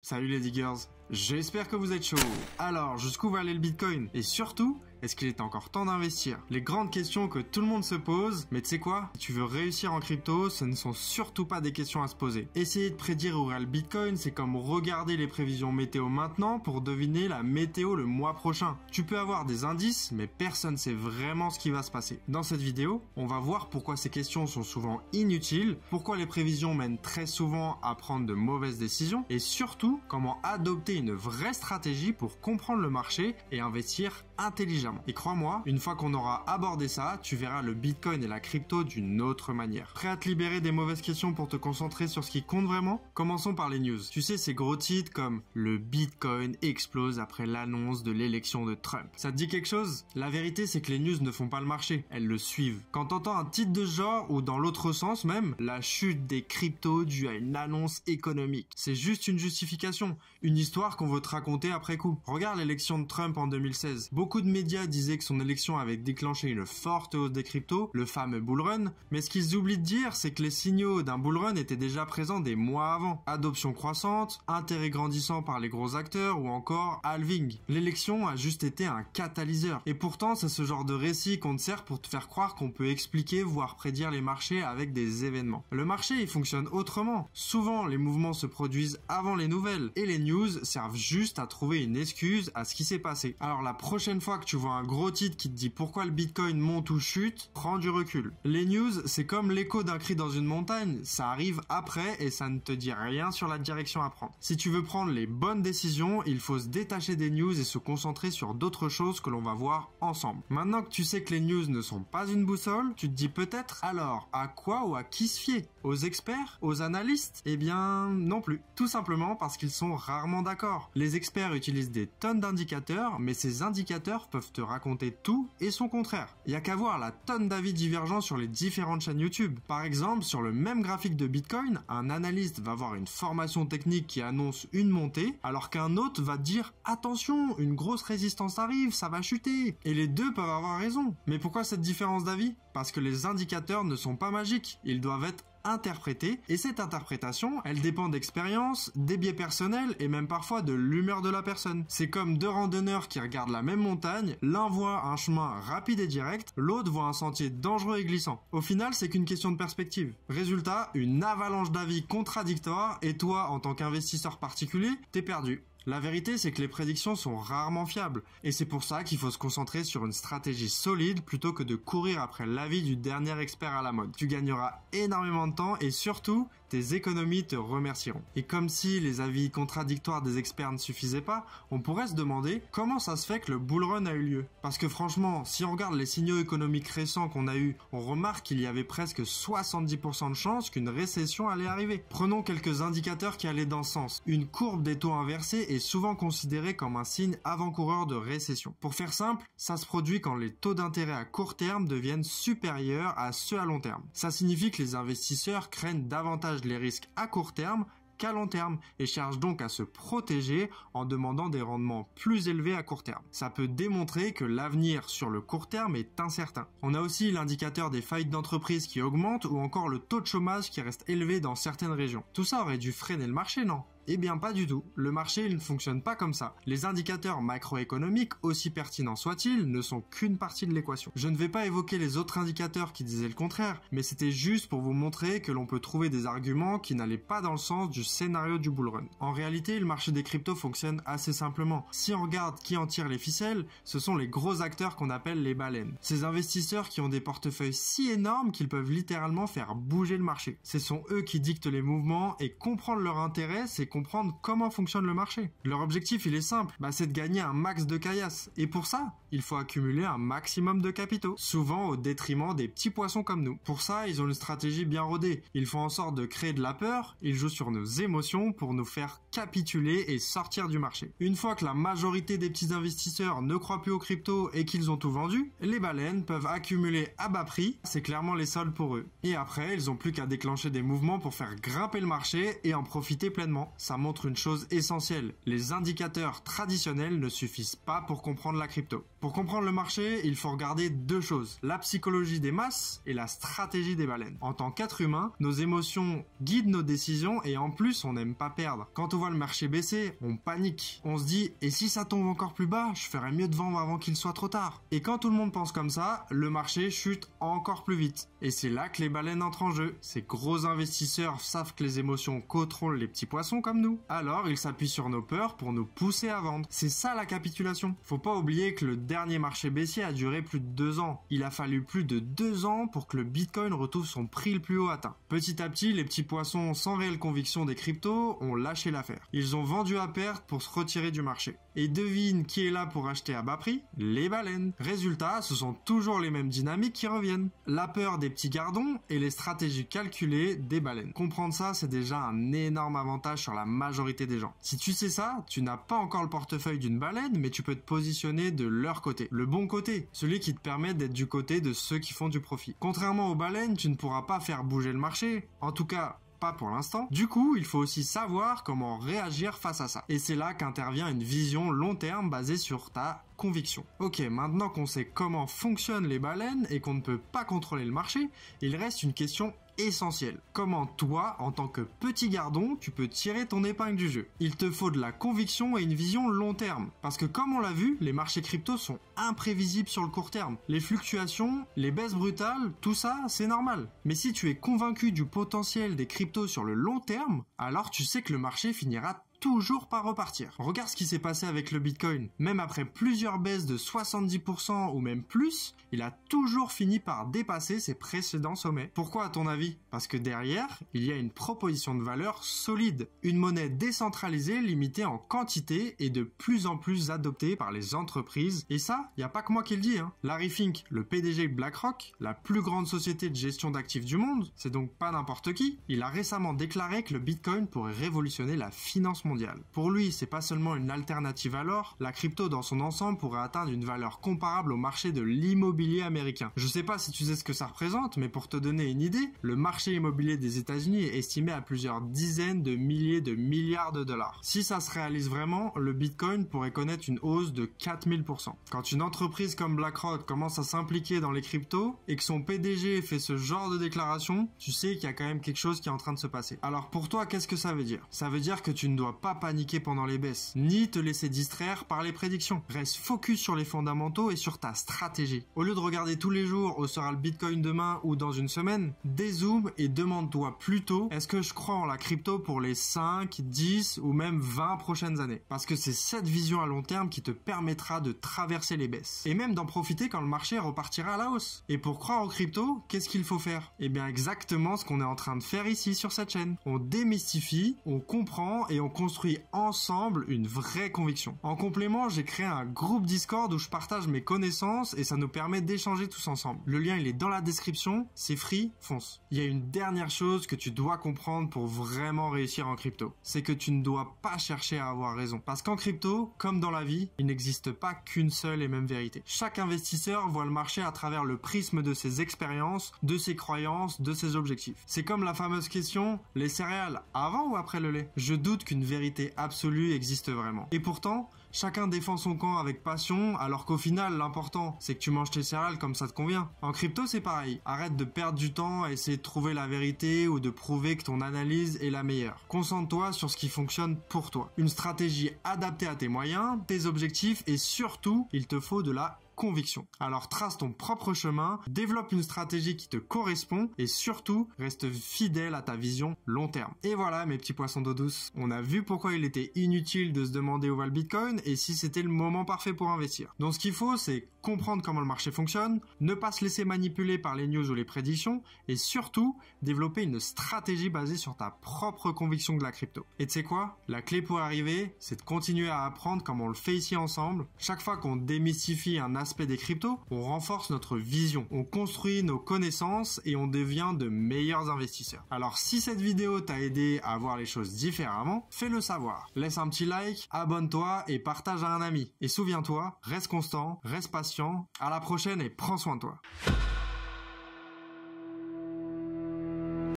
Salut les diggers, j'espère que vous êtes chauds. Alors, jusqu'où va aller le Bitcoin? Et surtout, est-ce qu'il est encore temps d'investir? Les grandes questions que tout le monde se pose, mais tu sais quoi? Si tu veux réussir en crypto, ce ne sont surtout pas des questions à se poser. Essayer de prédire où ira le Bitcoin, c'est comme regarder les prévisions météo maintenant pour deviner la météo le mois prochain. Tu peux avoir des indices, mais personne ne sait vraiment ce qui va se passer. Dans cette vidéo, on va voir pourquoi ces questions sont souvent inutiles, pourquoi les prévisions mènent très souvent à prendre de mauvaises décisions, et surtout, comment adopter une vraie stratégie pour comprendre le marché et investir intelligemment. Et crois-moi, une fois qu'on aura abordé ça, tu verras le Bitcoin et la crypto d'une autre manière. Prêt à te libérer des mauvaises questions pour te concentrer sur ce qui compte vraiment? Commençons par les news. Tu sais, ces gros titres comme « Le Bitcoin explose après l'annonce de l'élection de Trump ». Ça te dit quelque chose? La vérité, c'est que les news ne font pas le marché, elles le suivent. Quand t'entends un titre de ce genre, ou dans l'autre sens même, « La chute des cryptos due à une annonce économique », c'est juste une justification, une histoire qu'on veut te raconter après coup. Regarde l'élection de Trump en 2016. Beaucoup de médias disaient que son élection avait déclenché une forte hausse des cryptos, le fameux bull run, mais ce qu'ils oublient de dire, c'est que les signaux d'un bull run étaient déjà présents des mois avant. Adoption croissante, intérêt grandissant par les gros acteurs ou encore halving. L'élection a juste été un catalyseur. Et pourtant, c'est ce genre de récit qu'on te sert pour te faire croire qu'on peut expliquer, voire prédire les marchés avec des événements. Le marché, il fonctionne autrement. Souvent, les mouvements se produisent avant les nouvelles et les news servent juste à trouver une excuse à ce qui s'est passé. Alors la prochaine fois que tu vois un gros titre qui te dit pourquoi le Bitcoin monte ou chute, prends du recul. Les news, c'est comme l'écho d'un cri dans une montagne, ça arrive après et ça ne te dit rien sur la direction à prendre. Si tu veux prendre les bonnes décisions, il faut se détacher des news et se concentrer sur d'autres choses que l'on va voir ensemble. Maintenant que tu sais que les news ne sont pas une boussole, tu te dis peut-être alors à quoi ou à qui se fier? Aux experts? Aux analystes? Eh bien non plus. Tout simplement parce qu'ils sont rarement d'accord. Les experts utilisent des tonnes d'indicateurs, mais ces indicateurs peuvent te raconter tout et son contraire. Il y a qu'à voir la tonne d'avis divergents sur les différentes chaînes YouTube. Par exemple, sur le même graphique de Bitcoin, un analyste va avoir une formation technique qui annonce une montée, alors qu'un autre va dire « Attention, une grosse résistance arrive, ça va chuter ». Et les deux peuvent avoir raison. Mais pourquoi cette différence d'avis? Parce que les indicateurs ne sont pas magiques, ils doivent être interprétée, et cette interprétation, elle dépend d'expérience, des biais personnels et même parfois de l'humeur de la personne. C'est comme deux randonneurs qui regardent la même montagne, l'un voit un chemin rapide et direct, l'autre voit un sentier dangereux et glissant. Au final, c'est qu'une question de perspective. Résultat, une avalanche d'avis contradictoires et toi, en tant qu'investisseur particulier, t'es perdu. La vérité, c'est que les prédictions sont rarement fiables, et c'est pour ça qu'il faut se concentrer sur une stratégie solide plutôt que de courir après l'avis du dernier expert à la mode. Tu gagneras énormément de temps et surtout, tes économies te remercieront. Et comme si les avis contradictoires des experts ne suffisaient pas, on pourrait se demander comment ça se fait que le bull run a eu lieu. Parce que franchement, si on regarde les signaux économiques récents qu'on a eus, on remarque qu'il y avait presque 70% de chances qu'une récession allait arriver. Prenons quelques indicateurs qui allaient dans ce sens. Une courbe des taux inversés est souvent considérée comme un signe avant-coureur de récession. Pour faire simple, ça se produit quand les taux d'intérêt à court terme deviennent supérieurs à ceux à long terme. Ça signifie que les investisseurs craignent davantage les risques à court terme qu'à long terme et cherchent donc à se protéger en demandant des rendements plus élevés à court terme. Ça peut démontrer que l'avenir sur le court terme est incertain. On a aussi l'indicateur des faillites d'entreprises qui augmente ou encore le taux de chômage qui reste élevé dans certaines régions. Tout ça aurait dû freiner le marché, non ? Eh bien pas du tout, le marché il ne fonctionne pas comme ça. Les indicateurs macroéconomiques, aussi pertinents soient-ils, ne sont qu'une partie de l'équation. Je ne vais pas évoquer les autres indicateurs qui disaient le contraire, mais c'était juste pour vous montrer que l'on peut trouver des arguments qui n'allaient pas dans le sens du scénario du bull run. En réalité, le marché des cryptos fonctionne assez simplement. Si on regarde qui en tire les ficelles, ce sont les gros acteurs qu'on appelle les baleines. Ces investisseurs qui ont des portefeuilles si énormes qu'ils peuvent littéralement faire bouger le marché. Ce sont eux qui dictent les mouvements et comprendre leur intérêt, c'est comprendre comment fonctionne le marché. Leur objectif, il est simple, c'est de gagner un max de caillasse. Et pour ça, il faut accumuler un maximum de capitaux, souvent au détriment des petits poissons comme nous. Pour ça, ils ont une stratégie bien rodée. Ils font en sorte de créer de la peur, ils jouent sur nos émotions pour nous faire capituler et sortir du marché. Une fois que la majorité des petits investisseurs ne croient plus aux cryptos et qu'ils ont tout vendu, les baleines peuvent accumuler à bas prix, c'est clairement les soldes pour eux. Et après, ils ont plus qu'à déclencher des mouvements pour faire grimper le marché et en profiter pleinement. Ça montre une chose essentielle, les indicateurs traditionnels ne suffisent pas pour comprendre la crypto. Pour comprendre le marché, il faut regarder deux choses, la psychologie des masses et la stratégie des baleines. En tant qu'être humain, nos émotions guident nos décisions et en plus, on n'aime pas perdre. Quand on voit le marché baisser, on panique. On se dit, et si ça tombe encore plus bas, je ferais mieux de vendre avant qu'il soit trop tard. Et quand tout le monde pense comme ça, le marché chute encore plus vite. Et c'est là que les baleines entrent en jeu. Ces gros investisseurs savent que les émotions contrôlent les petits poissons comme nous. Alors, ils s'appuient sur nos peurs pour nous pousser à vendre. C'est ça la capitulation. Faut pas oublier que le dernier marché baissier a duré plus de 2 ans. Il a fallu plus de 2 ans pour que le Bitcoin retrouve son prix le plus haut atteint. Petit à petit, les petits poissons sans réelle conviction des cryptos ont lâché l'affaire. Ils ont vendu à perte pour se retirer du marché. Et devine qui est là pour acheter à bas prix? Les baleines. Résultat, ce sont toujours les mêmes dynamiques qui reviennent. La peur des petits gardons et les stratégies calculées des baleines. Comprendre ça, c'est déjà un énorme avantage sur la majorité des gens. Si tu sais ça, tu n'as pas encore le portefeuille d'une baleine, mais tu peux te positionner de leur côté. Le bon côté, celui qui te permet d'être du côté de ceux qui font du profit. Contrairement aux baleines, tu ne pourras pas faire bouger le marché. En tout cas, pas pour l'instant. Du coup, il faut aussi savoir comment réagir face à ça. Et c'est là qu'intervient une vision long terme basée sur ta conviction. Ok, maintenant qu'on sait comment fonctionnent les baleines et qu'on ne peut pas contrôler le marché, il reste une question essentielle. Comment toi, en tant que petit gardon, tu peux tirer ton épingle du jeu? Il te faut de la conviction et une vision long terme. Parce que comme on l'a vu, les marchés crypto sont imprévisibles sur le court terme. Les fluctuations, les baisses brutales, tout ça, c'est normal. Mais si tu es convaincu du potentiel des cryptos sur le long terme, alors tu sais que le marché finira toujours par repartir. Regarde ce qui s'est passé avec le Bitcoin. Même après plusieurs baisses de 70% ou même plus, il a toujours fini par dépasser ses précédents sommets. Pourquoi à ton avis? Parce que derrière, il y a une proposition de valeur solide. Une monnaie décentralisée, limitée en quantité et de plus en plus adoptée par les entreprises. Et ça, il n'y a pas que moi qui le dis. Larry Fink, le PDG de BlackRock, la plus grande société de gestion d'actifs du monde, c'est donc pas n'importe qui, il a récemment déclaré que le Bitcoin pourrait révolutionner la finance mondiale. Pour lui, c'est pas seulement une alternative à l'or, la crypto dans son ensemble pourrait atteindre une valeur comparable au marché de l'immobilier américain. Je sais pas si tu sais ce que ça représente, mais pour te donner une idée, le marché immobilier des États-Unis est estimé à plusieurs dizaines de milliers de milliards de dollars. Si ça se réalise vraiment, le Bitcoin pourrait connaître une hausse de 4000%. Quand une entreprise comme BlackRock commence à s'impliquer dans les cryptos et que son PDG fait ce genre de déclaration, tu sais qu'il y a quand même quelque chose qui est en train de se passer. Alors pour toi, qu'est-ce que ça veut dire? Ça veut dire que tu ne dois pas paniquer pendant les baisses, ni te laisser distraire par les prédictions. Reste focus sur les fondamentaux et sur ta stratégie. Au lieu de regarder tous les jours où sera le Bitcoin demain ou dans une semaine, dézoome et demande-toi plutôt, est-ce que je crois en la crypto pour les 5, 10 ou même 20 prochaines années? Parce que c'est cette vision à long terme qui te permettra de traverser les baisses. Et même d'en profiter quand le marché repartira à la hausse. Et pour croire en crypto, qu'est-ce qu'il faut faire? Eh bien exactement ce qu'on est en train de faire ici sur cette chaîne. On démystifie, on comprend et on construit ensemble une vraie conviction. En complément, j'ai créé un groupe Discord où je partage mes connaissances et ça nous permet d'échanger tous ensemble. Le lien il est dans la description, c'est free, fonce. Il y a une dernière chose que tu dois comprendre pour vraiment réussir en crypto. C'est que tu ne dois pas chercher à avoir raison. Parce qu'en crypto, comme dans la vie, il n'existe pas qu'une seule et même vérité. Chaque investisseur voit le marché à travers le prisme de ses expériences, de ses croyances, de ses objectifs. C'est comme la fameuse question, les céréales avant ou après le lait? Je doute qu'une vérité absolue existe vraiment. Et pourtant, chacun défend son camp avec passion, alors qu'au final, l'important, c'est que tu manges tes céréales comme ça te convient. En crypto, c'est pareil. Arrête de perdre du temps à essayer de trouver la vérité ou de prouver que ton analyse est la meilleure. Concentre-toi sur ce qui fonctionne pour toi. Une stratégie adaptée à tes moyens, tes objectifs et surtout, il te faut de la conviction. Alors trace ton propre chemin, développe une stratégie qui te correspond et surtout reste fidèle à ta vision long terme. Et voilà mes petits poissons d'eau douce, on a vu pourquoi il était inutile de se demander où va le Bitcoin et si c'était le moment parfait pour investir. Donc ce qu'il faut c'est comprendre comment le marché fonctionne, ne pas se laisser manipuler par les news ou les prédictions et surtout développer une stratégie basée sur ta propre conviction de la crypto. Et tu sais quoi? La clé pour arriver, c'est de continuer à apprendre comme on le fait ici ensemble. Chaque fois qu'on démystifie un aspect des cryptos, on renforce notre vision, on construit nos connaissances et on devient de meilleurs investisseurs. Alors si cette vidéo t'a aidé à voir les choses différemment, fais-le savoir. Laisse un petit like, abonne-toi et partage à un ami. Et souviens-toi, reste constant, reste patient, à la prochaine et prends soin de toi.